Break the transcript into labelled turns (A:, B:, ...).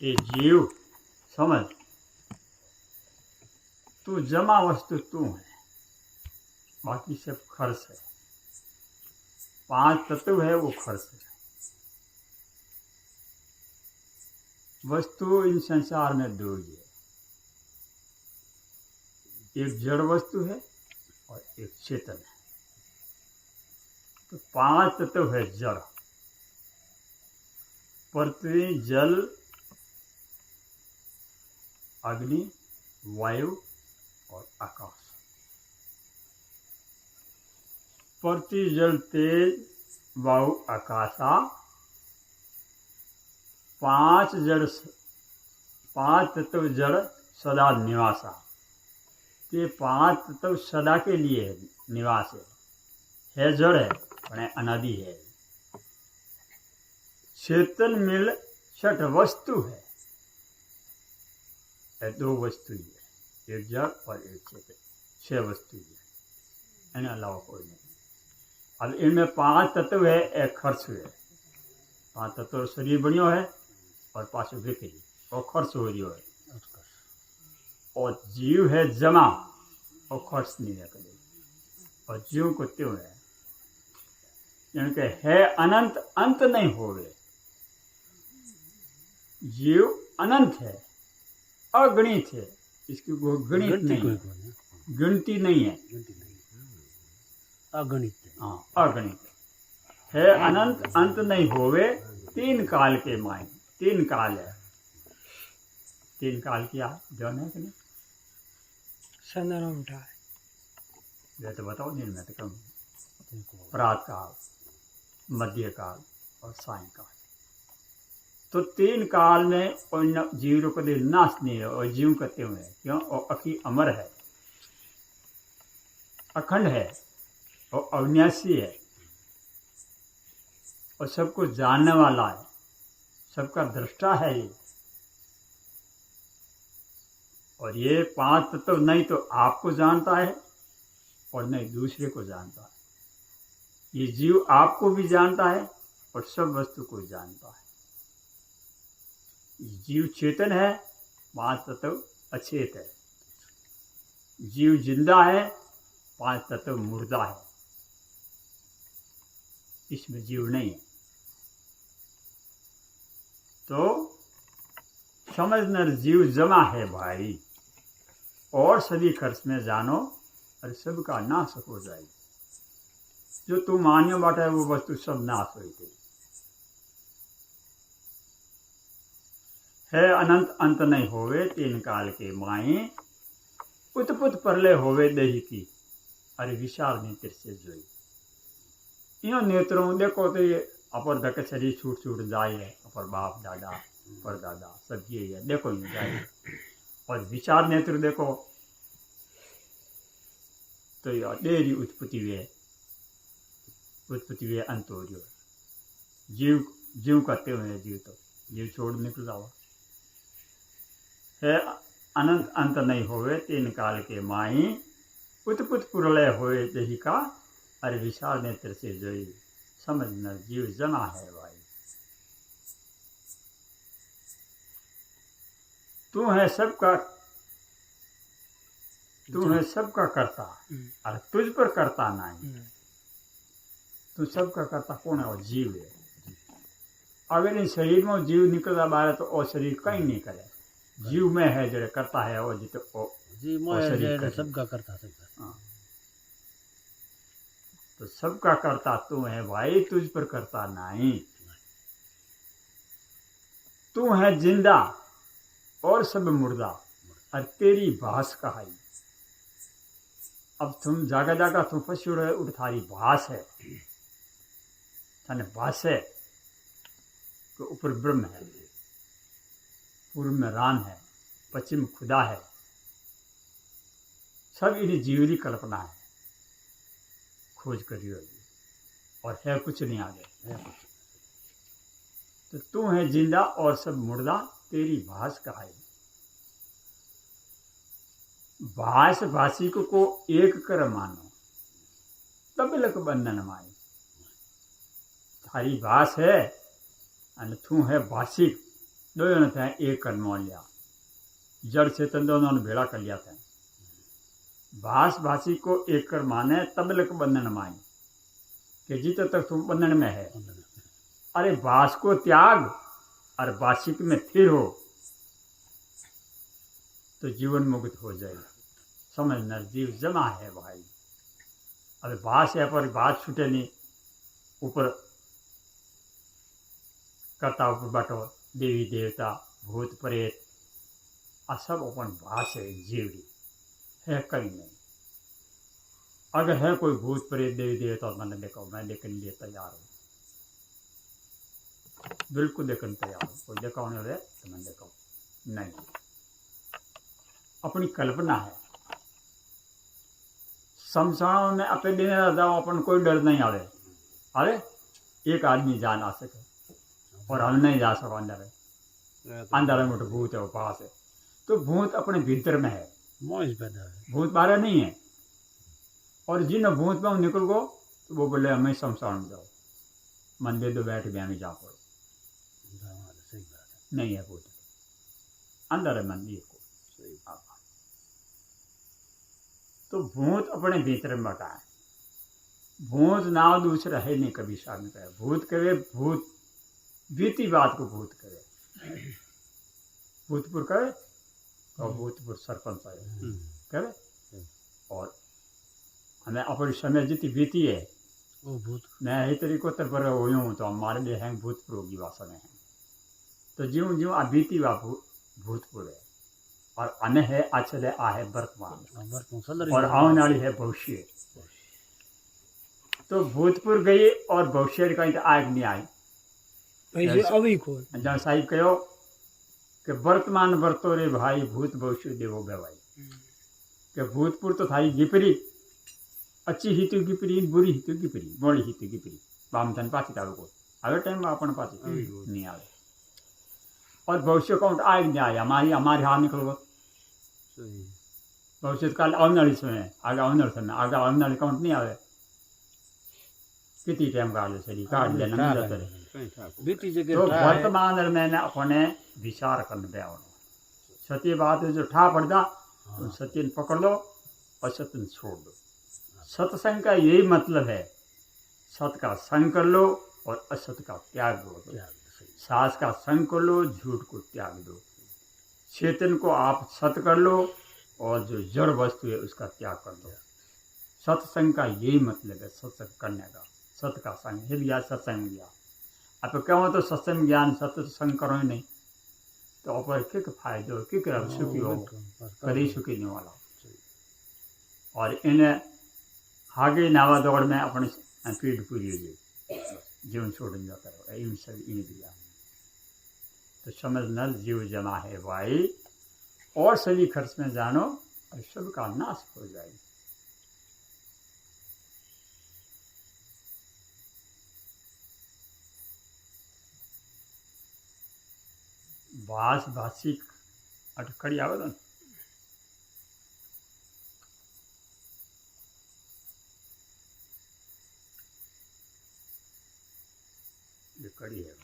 A: ये जीव समझ, तू जमा वस्तु तू है, बाकी सब खर्च है। 5 तत्व है वो खर्च है। वस्तु इन संसार में 2 ही है, एक जड़ वस्तु है और एक चेतन है। तो 5 तत्व है जड़, पृथ्वी, जल, अग्नि, वायु और आकाश। पृथ्वी, जल, तेज, वायु, आकाशा 5 तत्व जड़ सदा निवासा। ये 5 तत्व सदा के लिए निवास है जड़ है पण अनादि है। चेतन मिल 6 वस्तु है, 2 वस्तु ही है, एक जड़ और एक चेतन, 6 वस्तु ही है, इनके अलावा कोई नहीं। अब इनमें 5 तत्व है, एक खर्च है। 5 तत्व शरीर बनियो है और पाछो बिखरी और खर्च हो रही है। और जीव है जमा और खर्च नहीं है कभी, और जीव को त्यों है इनके है अनंत, अंत नहीं होवे। जीव अनंत है, अगणित है, इसकी कोई गणित नहीं, गिनती नहीं है,
B: अगणित।
A: हाँ अगणित है, अनंत, अंत नहीं होवे। 3 काल के माय 3 काल है। 3 काल क्या ध्यान है कि नहीं?
B: संदर्भ उठा है,
A: ये तो बताओ, निर्मित कम, प्रातः काल, मध्य काल और सायंकाल। तो 3 काल में जीव को नाश नहीं है, और जीव कहते हुए क्यों? और अखी अमर है, अखंड है और अविनाशी है, और सबको जानने वाला है, सबका दृष्टा है ये। और ये 5 तत्व नहीं तो आपको जानता है और नहीं दूसरे को जानता है। ये जीव आपको भी जानता है और सब वस्तु को जानता है। जीव चेतन है, 5 तत्व अचेत है। जीव जिंदा है, 5 तत्व मुर्दा है, इसमें जीव नहीं है। तो समझना, जीव जमा है भाई, और सभी खर्च में जानो और सबका नाश हो जाएगी। जो तू मान्यो बाटा है वो वस्तु सब नाश हो गई है। अनंत, अंत नहीं होवे, 3 काल के माए, उत्पुत परले होवे दही की, अरे विशाल नेत्र से जोई। यो नेत्रों देखो तो ये अपर धक शरीर छूट छूट जाए है, अपर बाप दादा पर दादा सब ये है, देखो ये जाए। और विचार नेत्र देखो तो ये देरी उत्पत्ति वे अंत हो रही है। जीव कहते हुए जीव तो जीव छोड़ निकल जाओ है। अनंत, अंत नहीं होवे, 3 काल के माई, उत्पुत प्रलय होए दही का, अरे विशाल नेत्र से जोई। समझना, जीव जमा है भाई। तू है सबका, तू है सबका करता, और तुझ पर करता नहीं। तू सबका करता कौन है? वो जीव है। अगर इन शरीर में जीव निकलता बाहर तो वो शरीर कहीं नहीं करे। जीव में है जो करता है, वो जित
B: जीव में सबका करता सबका।
A: हाँ, तो सबका करता तू है भाई, तुझ पर करता नहीं। तू है जिंदा और सब मुर्दा, और तेरी भास कहाई। अब तुम जागा जागा तुम फंसी रहे, उठ थारी भास है, थाने भास है कि ऊपर ब्रह्म है, पूर्व में राम है, पश्चिम खुदा है। सब इन्हें जीवरी कल्पना है, खोज करी होगी, और है कुछ नहीं आगे है कुछ। तो तू है जिंदा और सब मुर्दा, तेरी भास कहाई। भास भाषी को एक कर मानो, तब लक बंधन माई। थारी भास है और तू है भाषिक, दो जन थे एक कर मान लिया, जड़ चेतन दोनों ने भेड़ा कर लिया था। भाष भाषी को एक कर माने तब लक बंधन माने कि जित तक तुम बंधन में है। अरे भाष को त्याग और भाषिक में स्थिर हो तो जीवन मुक्त हो जाएगा। समझना जीव जमा है भाई। अरे भाष है पर बात छूटे नहीं, ऊपर करता ऊपर बाटो देवी देवता भूत प्रेत आ सब अपन भाष है, जीवड़ी है कहीं नहीं। अगर है कोई भूत प्रेत देवी देवता तो मैंने देखो, मैं देखने लिए तैयार हूँ, बिल्कुल देखने तैयार हूँ। कोई देखा होने वाले तो मैं देखा नहीं, अपनी कल्पना है। शमशान में अपने दिन जाओ अपन कोई डर नहीं आवे। अरे एक आदमी जा ना सके और हम नहीं जा सको अंदर में तो भूत है वो पास है, तो भूत अपने भीतर में है, भूत बाहर नहीं है। और जिन भूत में निकल गो तो वो बोले हमें शमशान में जाओ, मंदिर तो बैठ गया हमें जा पड़ो, नहीं है भूत अंदर है मंदिर को। तो भूत अपने भीतर में बटा है। भूत ना दूसरा है नहीं, कभी शामिल करे भूत करे, भूत बीती बात को भूत करे, भूतपुर करे और भूतपुर सरपंच आए करे। और हमें अपनी समय जितनी बीती है
B: वो भूत
A: मैं यही तरीको तर पर हो तो हमारे लिए हैं भूतपुर की भाषा में है। तो ज्यों ज्यों बीती वा भूतपुर है और अने है अचल है आ है वर्तमान और आने वाली है भविष्य। तो भूतपुर गई और भविष्य कहीं तो आग नहीं आई।
B: अभी को
A: जहाँ साहिब कहो कि वर्तमान वर्तो रे भाई भूत भविष्य देवो बेवाई, कि भूतपुर तो थाई गिपरी, अच्छी ही तो गिपरी, बुरी ही तो गिपरी, मोड़ी ही तो गिपरी, बामधन पाची तारू को अगर टाइम में अपन पाची नहीं आवे। और भविष्य काउंट आग नहीं आया, हमारे हाथ निकल गो भविष्य काल आने वाली समय आगे आने वाले समय आगे आने वाले काउंट नहीं आवे। कितनी टाइम काट ले काट लेना नहीं जाता रहे। तो वर्तमान मैंने अपने विचार करने दिया। सत्य बात है जो ठा पड़ जा तो सत्य पकड़ लो और सत्य छोड़ दो। सत्संग का यही मतलब है, सत्य का संग कर लो और असत्य का त्याग दो। सास का संग कर लो, झूठ को त्याग दो। चेतन को आप सत्य कर लो और जो जड़ वस्तु है उसका त्याग कर दो। सत्संग का यही मतलब है, सत्संग करने का, सत्य का संग है लिया, सत्संग लिया। अब क्या हो तो सत्संग ज्ञान सत्य संग करो ही नहीं तो अपर किक फायदो किक सुखी हो, कभी सुखी नहीं वाला। और इन्हें आगे नावा दौड़ में अपनी पीठ पूरी हो जाए, जीवन छोड़ जाता है इन सब इन दिया। तो समझना जीव जमा है भाई, और सभी खर्च में जानो और सब का नाश हो जाए। भाष भाषिक अटकड़ी आवेदन ये कड़ी है।